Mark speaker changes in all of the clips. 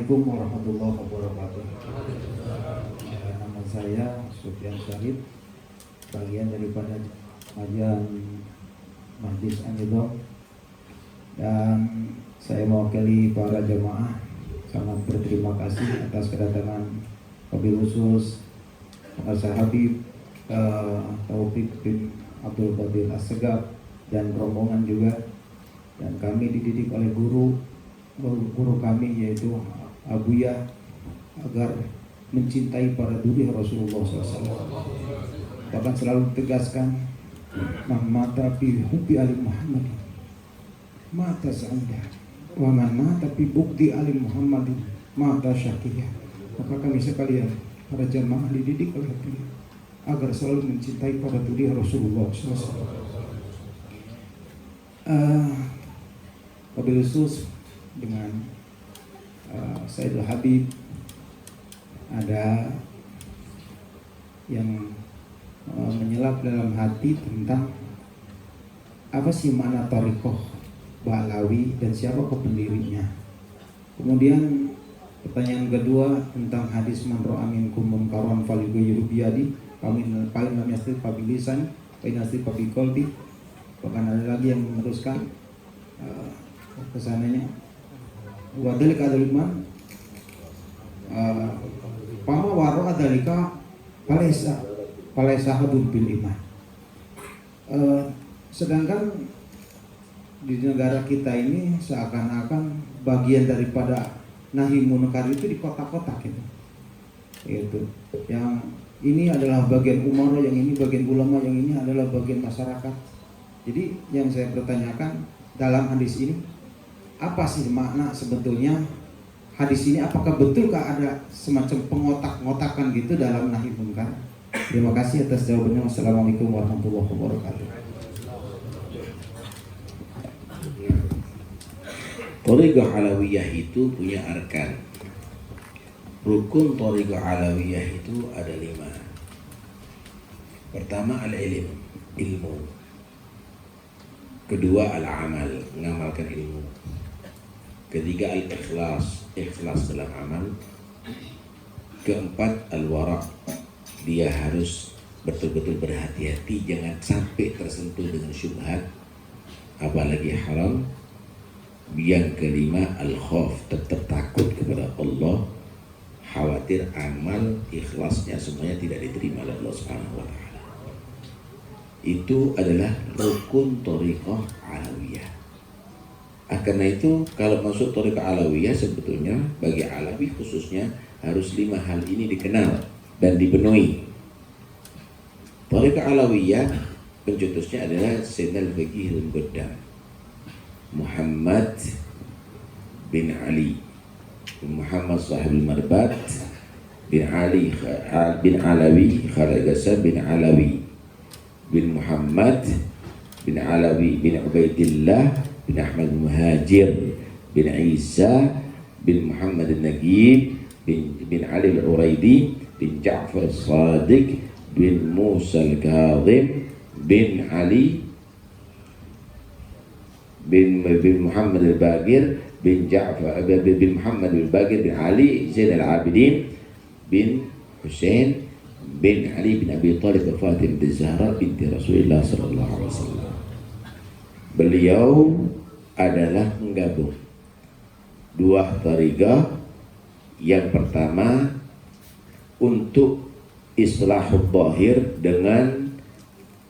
Speaker 1: Assalamualaikum warahmatullahi wabarakatuh. Nama saya Sufyan Syarif, bagian daripada kajian Majlis An-Nidham, dan saya mewakili para jamaah sangat berterima kasih atas kedatangan wabil khusus Habib Taufik bin Abdul Qadir As-Segaf dan rombongan juga, dan kami dididik oleh guru kami yaitu Abuya agar mencintai para duri Rasulullah SAW. Bahkan selalu tegaskan, mata fi hubbi ali Muhammad mata sa'udah wa man mata fi bukti ali Muhammad mata syakiyah. Maka kami sekalian para jamaah dididik oleh beliau agar selalu mencintai para duri Rasulullah SAW. Wabil khusus dengan Sayyidul Habib, ada yang menyelap dalam hati tentang apa sih makna Thariqah Ba'alawi dan siapa pendirinya. Kemudian pertanyaan kedua tentang hadis man ra'a minkum munkaran falyughayyirhu biyadihi paling lam yastati' fa bilisan wa in yastati' fa biqalbi. Bahkan ada lagi yang meneruskan kesananya wadalik adalikman pama waro adalika palesa hadun bil iman. Sedangkan di negara kita ini seakan-akan bagian daripada nahi munkar itu di kota-kota gitu. Itu yang ini adalah bagian umara, yang ini bagian ulama, yang ini adalah bagian masyarakat. Jadi yang saya pertanyakan dalam hadis ini, apa sih makna sebetulnya hadis ini? Apakah betulkah ada semacam pengotak-ngotakan gitu dalam nahi munkar? Terima kasih atas jawabannya. Wassalamualaikum warahmatullahi wabarakatuh.
Speaker 2: Thariqah Alawiyah itu punya arkan. Rukun Thariqah Alawiyah itu ada 5. Pertama ilmu. Kedua al-amal, mengamalkan ilmu. Ketiga ikhlas dalam amal. Keempat al-wara', dia harus betul-betul berhati-hati jangan sampai tersentuh dengan syubhat apalagi haram. Yang kelima al-khauf, tetap takut kepada Allah, khawatir amal ikhlasnya semuanya tidak diterima oleh Allah Subhanahu wa taala. Itu adalah rukun Thariqah Alawiyah. Karena itu kalau masuk Thariqah Alawiyah sebetulnya bagi Alawi khususnya harus 5 hal ini dikenal dan dipenuhi. Thariqah Alawiyah pencetusnya adalah Sayyidina Al-Faqih Al-Qaddam Muhammad bin Ali Muhammad Sahibul Marbat bin Ali bin Alawi Khalagasa bin Alawi bin Muhammad bin Alawi bin Ubaidillah bin Ahmad Muhajir bin Isa bin Muhammad Al-Nagib bin Ali Al-Uraidi bin Ja'far Sadiq bin Musa Al-Kadhim bin Ali bin Muhammad Al-Bagir bin Ja'far bin Muhammad Al-Bagir bin Ali Zain Al-Abidin bin Hussein bin Ali bin Abi Thalib Fatimah bin Zahra binti Rasulullah sallallahu alaihi wasallam. Beliau adalah menggabung 2 thariqah. Yang pertama untuk islahul zahir dengan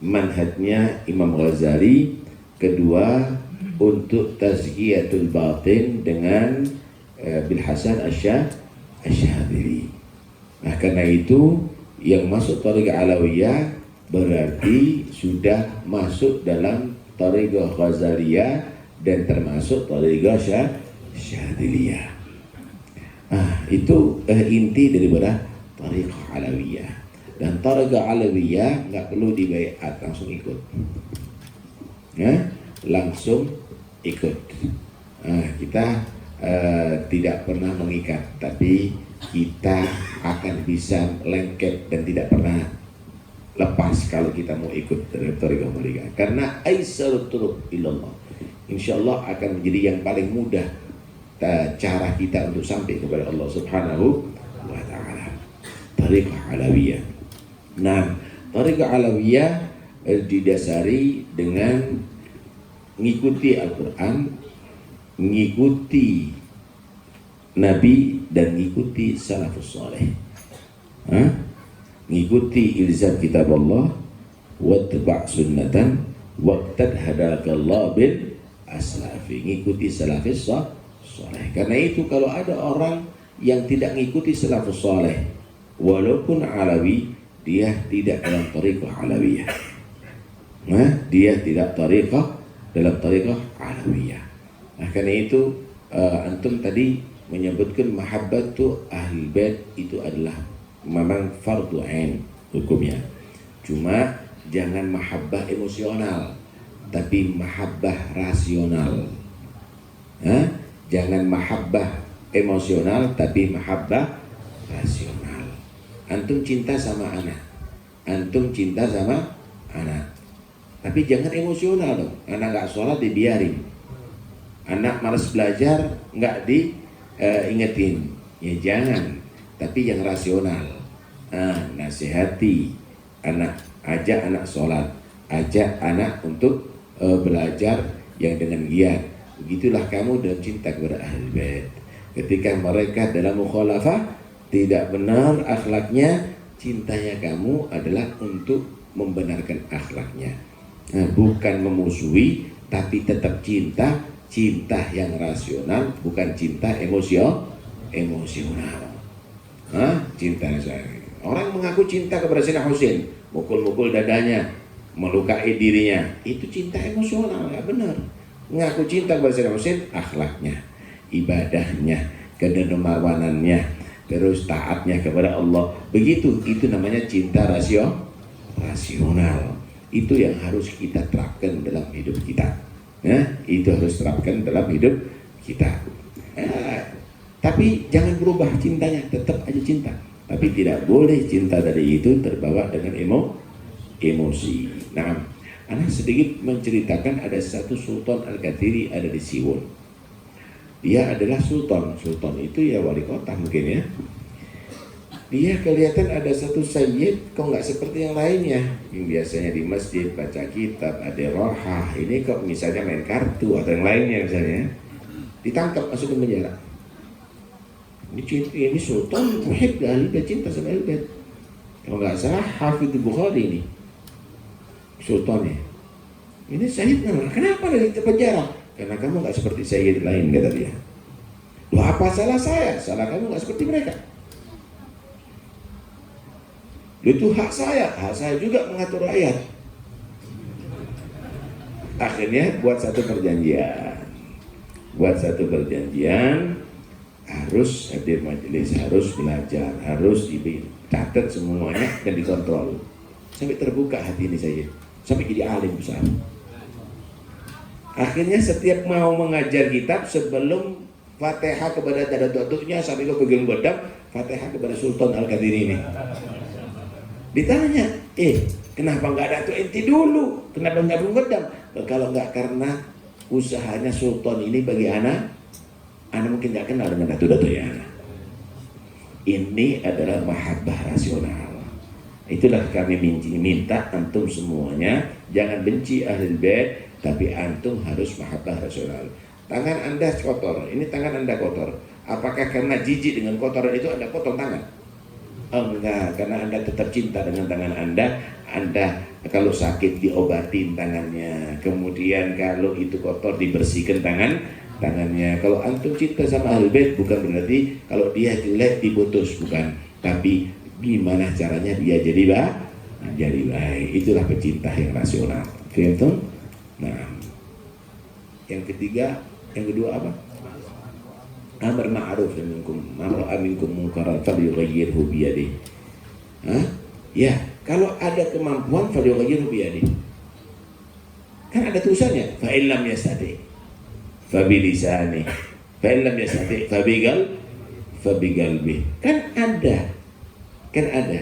Speaker 2: manhajnya Imam Ghazali. Kedua untuk tazkiyatul batin dengan Bil Hasan Asy-Syadzili. Nah, karena itu yang masuk Thariqah Alawiyah berarti sudah masuk dalam Thariqah Ghazaliyah dan termasuk Thariqah Syadziliyah. Itu inti daripada Thariqah Alawiyah. Dan Thariqah Alawiyah nggak perlu dibaiat, langsung ikut. Langsung ikut. Kita tidak pernah mengikat, tapi kita akan bisa lengket dan tidak pernah lepas kalau kita mau ikut dari Thariqah Alawiyah. Karena aisarut turuq ilallah, insyaallah akan menjadi yang paling mudah cara kita untuk sampai kepada Allah Subhanahu wa taala. Tariqah alawiyah. Nah, tariqah alawiyah didasari dengan mengikuti Al-Quran, mengikuti Nabi, dan mengikuti salafus saleh. Mengikuti ilzam kitab Allah, wattaba' sunnatan waqtad hadakallah bil aslafi, mengikuti salafus saleh. Karena itu kalau ada orang yang tidak mengikuti salafus saleh walaupun alawi, dia tidak dalam tariqah alawiyah. Dia tidak dalam tariqah alawiyah. Nah, karena itu antum tadi menyebutkan mahabbatu ahli bait itu adalah memang fardu ain hukumnya. Cuma jangan mahabbah emosional, tapi mahabbah rasional. Jangan mahabbah emosional, tapi mahabbah rasional. Antum cinta sama anak, tapi jangan emosional dong. Anak nggak sholat dibiarin, anak malas belajar nggak diingetin, ya jangan. Tapi yang rasional, nasihati anak, ajak anak sholat, ajak anak untuk belajar yang dengan giat. Begitulah kamu dalam cinta kepada ahli bait. Ketika mereka dalam mukhalafah, tidak benar akhlaknya, cintanya kamu adalah untuk membenarkan akhlaknya. Bukan memusuhi, tapi tetap cinta yang rasional, bukan cinta emosional. Cinta saya. Orang mengaku cinta kepada Sayyidina Husain, mukul-mukul dadanya, melukai dirinya, itu cinta emosional, nggak benar. Mengaku cinta kepada Sayyidina Husain, akhlaknya, ibadahnya, kedermawanannya, terus taatnya kepada Allah, begitu, itu namanya cinta rasional. Itu yang harus kita terapkan dalam hidup kita. Itu harus terapkan dalam hidup kita. Tapi jangan berubah cintanya, tetap aja cinta. Tapi tidak boleh cinta dari itu terbawa dengan emosi. Nah, anak sedikit menceritakan ada satu Sultan Al-Qadiri ada di Siwon. Dia adalah sultan itu ya wali kota mungkin ya. Dia kelihatan ada satu sayyid kok nggak seperti yang lainnya, yang biasanya di masjid baca kitab, ada rohah, ini kok misalnya main kartu atau yang lainnya misalnya, ditangkap masuk ke penjara. Ini sultan muhib ahli bait, cinta sama ahli bait. Kalau nggak salah Hafidz Bukhari ini sultannya. Ini sayyid kenapa dari penjara? Karena kamu nggak seperti sayyid lain, kata dia. Loh, apa salah saya? Salah kamu nggak seperti mereka. Itu hak saya juga mengatur rakyat. Akhirnya buat satu perjanjian, harus hadir majelis, harus belajar, harus dicatat semuanya dan dikontrol. Sampai terbuka hati ini saya, sampai jadi alim besar. Akhirnya setiap mau mengajar kitab, sebelum Fatihah kepada datuk-datuknya sampai ke pegang bedam, Fatihah kepada Sultan Al-Qadiri ini. Ditanya, kenapa nggak datuk enti dulu? Kenapa nggak bedam? Kalau nggak karena usahanya Sultan ini bagi anak mungkin nggak kenal dengan datuk-datuknya anak. Ini adalah mahabbah rasional. Itulah kami minta antum semuanya jangan benci ahli bait, tapi antum harus mahabbah rasional. Tangan anda kotor, ini tangan anda kotor. Apakah karena jijik dengan kotoran itu anda potong tangan? Enggak, karena anda tetap cinta dengan tangan anda. Anda kalau sakit diobatin tangannya, kemudian kalau itu kotor dibersihkan tangannya. Kalau antum cinta sama ahli bait, bukan berarti kalau dia jelek diputus, bukan. Tapi gimana caranya dia jadi baik. Itulah pecinta yang rasional. Faham? Nah, yang kedua apa? Amar ma'ruf minkum, minkum munkaran falyughayyirhu bi yadihi. Ya, kalau ada kemampuan falyughayyirhu bi yadihi. Kan ada tulisannya, fa in lam yastati fa bi lisani, fa in lam yastati fa bi qalbi. Kan ada.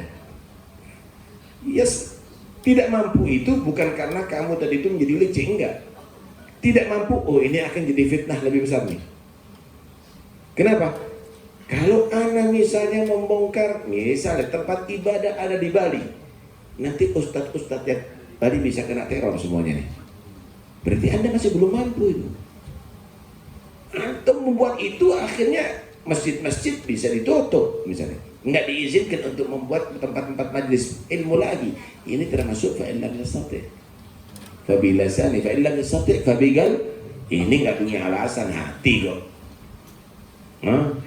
Speaker 2: Yes, tidak mampu itu bukan karena kamu tadi itu menjadi licik, enggak. Tidak mampu, ini akan jadi fitnah lebih besar nih. Kenapa? Kalau ana misalnya membongkar, misalnya tempat ibadah ada di Bali, nanti ustadz-ustadz yang Bali bisa kena teror semuanya nih. Berarti Anda masih belum mampu itu. Antum membuat itu akhirnya masjid-masjid bisa ditutup misalnya. Nggak diizinkan untuk membuat tempat-tempat majlis ilmu lagi. Ini termasuk fa'illam yastati'. Fabilasani fa'illam yastati' fabigal. Ini nggak punya alasan, hati kok.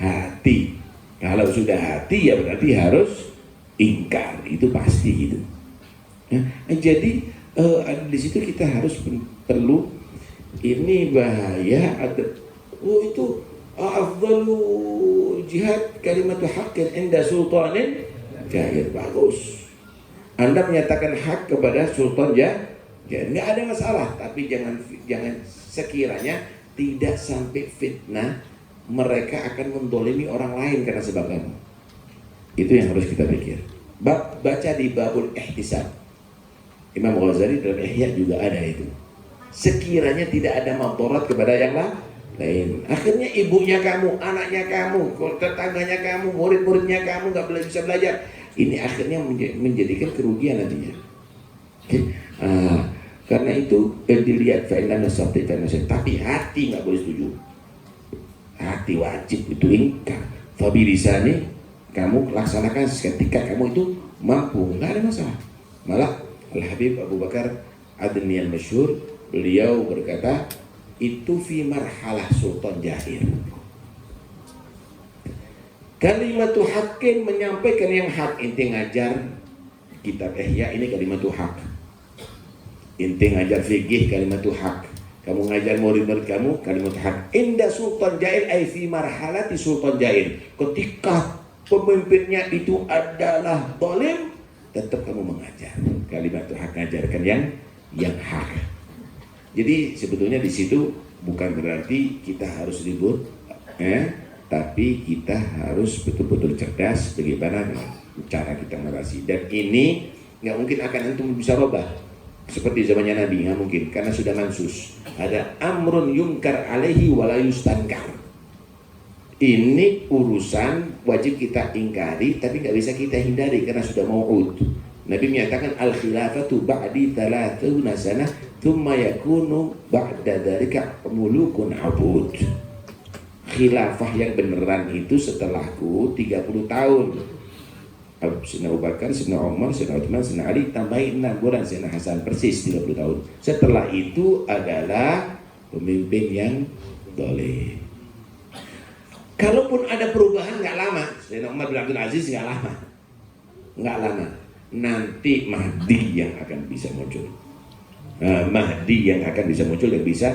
Speaker 2: Hati. Kalau sudah hati ya berarti harus ingkar, itu pasti gitu. Jadi di situ kita harus perlu, ini bahaya. Itu afdalu jihad kalimatu haqqin inda sultanin jahil. Bagus. Anda menyatakan hak kepada sultan jahil, nggak ada masalah. Tapi jangan sekiranya tidak sampai fitnah, mereka akan mendolimi orang lain karena sebab kamu. Itu yang harus kita pikir. Baca di babul ihtisab, Imam Ghazali dalam Ihya juga ada itu. Sekiranya tidak ada madarat kepada yang lain, akhirnya ibunya kamu, anaknya kamu, tetangganya kamu, murid-muridnya kamu nggak bisa belajar. Ini akhirnya menjadikan kerugian nantinya. Karena itu dilihat fa'ilan nasabti fa'ilan, tapi hati nggak boleh setuju. Hati wajib itu ingkar. Fabi lisani, kamu laksanakan ketika kamu itu mampu, nggak ada masalah. Malah Al-Habib Abu Bakar Adni al-Masyhur, beliau berkata, itu fi marhalah sultan jahil. Kalimatu haqqin, menyampaikan yang hak. Inti ngajar kitab Ihya ini kalimatu hak. Inti ngajar fikih kalimatu hak. Kamu ngajar murid-murid kamu kalimatu hak. Inda sultan jahil ay fi marhalati sultan jahil. Ketika pemimpinnya itu adalah zalim, tetap kamu mengajar kalimatu hak, ngajarkan yang hak. Jadi sebetulnya di situ bukan berarti kita harus ribut, tapi kita harus betul-betul cerdas bagaimana cara kita narasi. Dan ini nggak mungkin akan antum bisa robah seperti zamannya Nabi, nggak mungkin, karena sudah mansus. Ada amrun yunkar alaihi wala yustankar. Ini urusan wajib kita ingkari, tapi nggak bisa kita hindari karena sudah mau'ud. Nabi menyatakan al-khilafatu ba'di 30 sanah thumma yakunu ba'da dzalika mulukun abud. Khilafah yang beneran itu setelahku 30 tahun. Sayyidina Abu Bakar, Sayyidina Umar, Sayyidina Utsman, Sayyidina Ali, tambahin 6 bulan Sayyidina Hasan, persis 30 tahun. Setelah itu adalah pemimpin yang zalim. Kalaupun ada perubahan nggak lama, Sayyidina Umar bin Abdul Aziz nggak lama. Nanti Mahdi yang akan bisa muncul. Mahdi yang akan bisa muncul dan bisa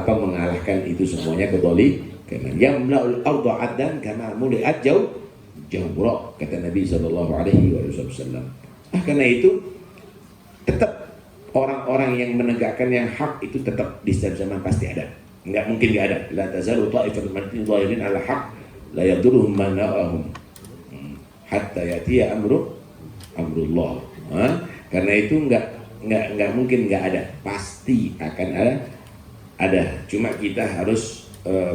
Speaker 2: mengalahkan itu semuanya kecuali karena yamla'ul arda addan kama muli'at jawra, kata Nabi sallallahu alaihi wasallam. Karena itu tetap orang-orang yang menegakkan yang hak itu tetap di setiap zaman pasti ada. Enggak mungkin enggak ada. La tazalu ta'ifatun min dhahirin 'ala haq la yadurruhum man na'ahum hatta yatiya amrullah. Karena itu enggak mungkin enggak ada, pasti akan ada. Cuma kita harus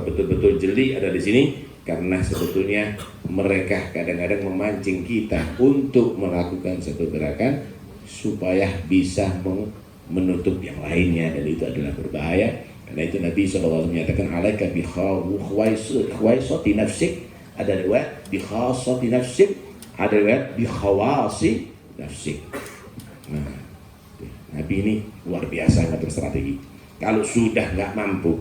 Speaker 2: betul-betul jeli ada di sini, karena sebetulnya mereka kadang-kadang memancing kita untuk melakukan satu gerakan supaya bisa menutup yang lainnya, dan itu adalah berbahaya. Karena itu Nabi SAW menyatakan alaika bi khawaisati nafsik, ada riwayat bi khasati nafsik, ada riwayat bi khawasi nafsik. Nah, Nabi ini luar biasa ngatur strategi. Kalau sudah nggak mampu,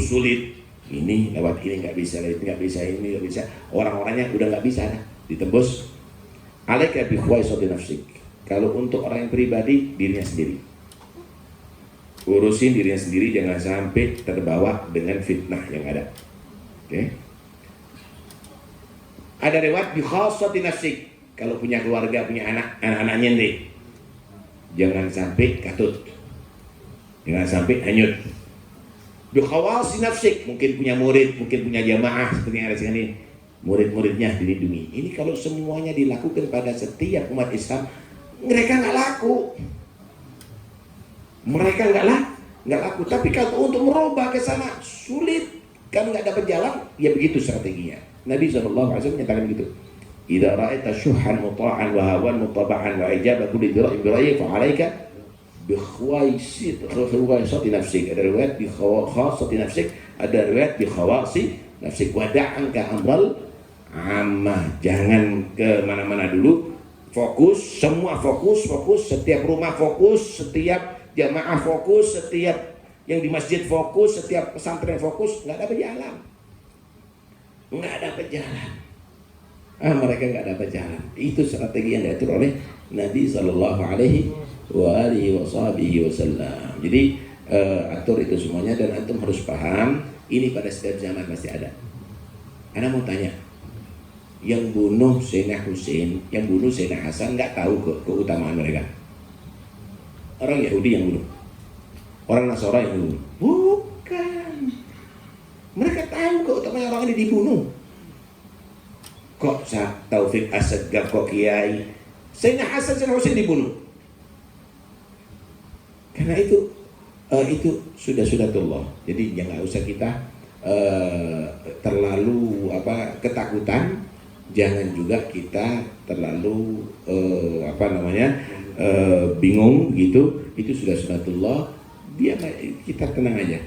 Speaker 2: sulit, ini lewat ini nggak bisa, ini nggak bisa, ini nggak bisa, orang-orangnya udah nggak bisa ditembus. Alaika bi khawaisati nafsik. Kalau untuk orang yang pribadi, dirinya sendiri, urusin dirinya sendiri, jangan sampai terbawa dengan fitnah yang ada. Oke? Ada riwayat bi khawaisati nafsik. Kalau punya keluarga, punya anak-anaknya nih, jangan sampai katut, jangan sampai hanyut. Bi khawasi nafsik, mungkin punya murid, mungkin punya jamaah seperti yang ada di sini, murid-muridnya dilindungi. Ini kalau semuanya dilakukan pada setiap umat Islam, mereka nggak laku. Mereka nggak laku. Tapi kalau untuk merubah ke sana sulit. Kalau nggak dapat jalan, ya begitu strateginya. Nabi SAW menyatakan begitu. Idza ra'aita syuhan muta'an wa hawan mutaba'an wa ijaba kulli dira'in bira'yi fa 'alaika bi khawaisati nafsik. Ada riwayat bi khawaisati nafsik, ada riwayat bi khawasi nafsik. Wada'an ka amral amma. Jangan ke mana-mana dulu. Fokus, semua fokus, setiap rumah fokus, setiap jamaah fokus, setiap yang di masjid fokus, setiap pesantren fokus, nggak dapat jalan. Mereka nggak dapat jalan. Itu strategi yang diatur oleh Nabi Sallallahu Alaihi Wasallam. Jadi atur itu semuanya, dan antum harus paham ini pada setiap zaman pasti ada. Ana mau tanya, yang bunuh Sayyidina Husain, yang bunuh Sayyidina Hasan nggak tahu keutamaan mereka? Orang Yahudi yang bunuh, orang Nasara yang bunuh? Bukan. Mereka tahu keutamaan orang ini dibunuh. Kok Taufik As-Segaf, kok Kiai Sayyidina Hasan, Sayyidina Husain dibunuh? Karena itu sudah sunatullah. Jadi jangan usah kita terlalu ketakutan. Jangan juga kita terlalu bingung gitu. Itu sudah sunatullah. Kita tenang aja,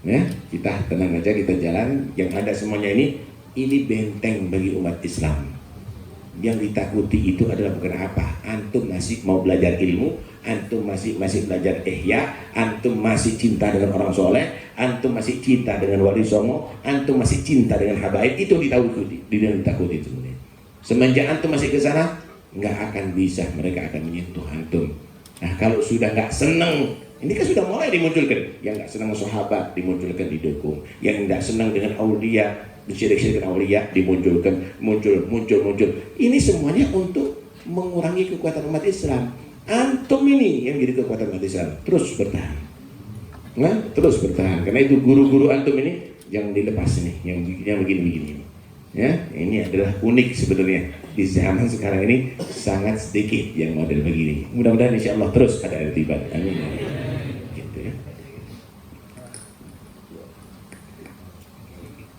Speaker 2: ya. Kita tenang aja, kita jalan. Yang ada semuanya ini benteng bagi umat Islam. Yang ditakuti itu adalah bukan apa. Antum masih mau belajar ilmu, antum masih belajar ihya, antum masih cinta dengan orang soleh, antum masih cinta dengan wali songo, antum masih cinta dengan habaib. Itu ditakuti sebenarnya. Semenjak antum masih ke sana, nggak akan bisa mereka akan menyentuh antum. Nah, kalau sudah nggak senang, ini kan sudah mulai dimunculkan. Yang nggak senang sahabat dimunculkan, didukung. Yang nggak senang dengan aulia, disyirik-syirikan aulia dimunculkan, muncul. Ini semuanya untuk mengurangi kekuatan umat Islam. Antum ini yang jadi kekuatan umat Islam. Terus bertahan. Terus bertahan. Karena itu guru-guru antum ini yang dilepas nih, yang begini-begini. Ya, ini adalah unik sebenarnya. Di zaman sekarang ini sangat sedikit yang model begini. Mudah-mudahan insya Allah terus ada irtibat. Amin.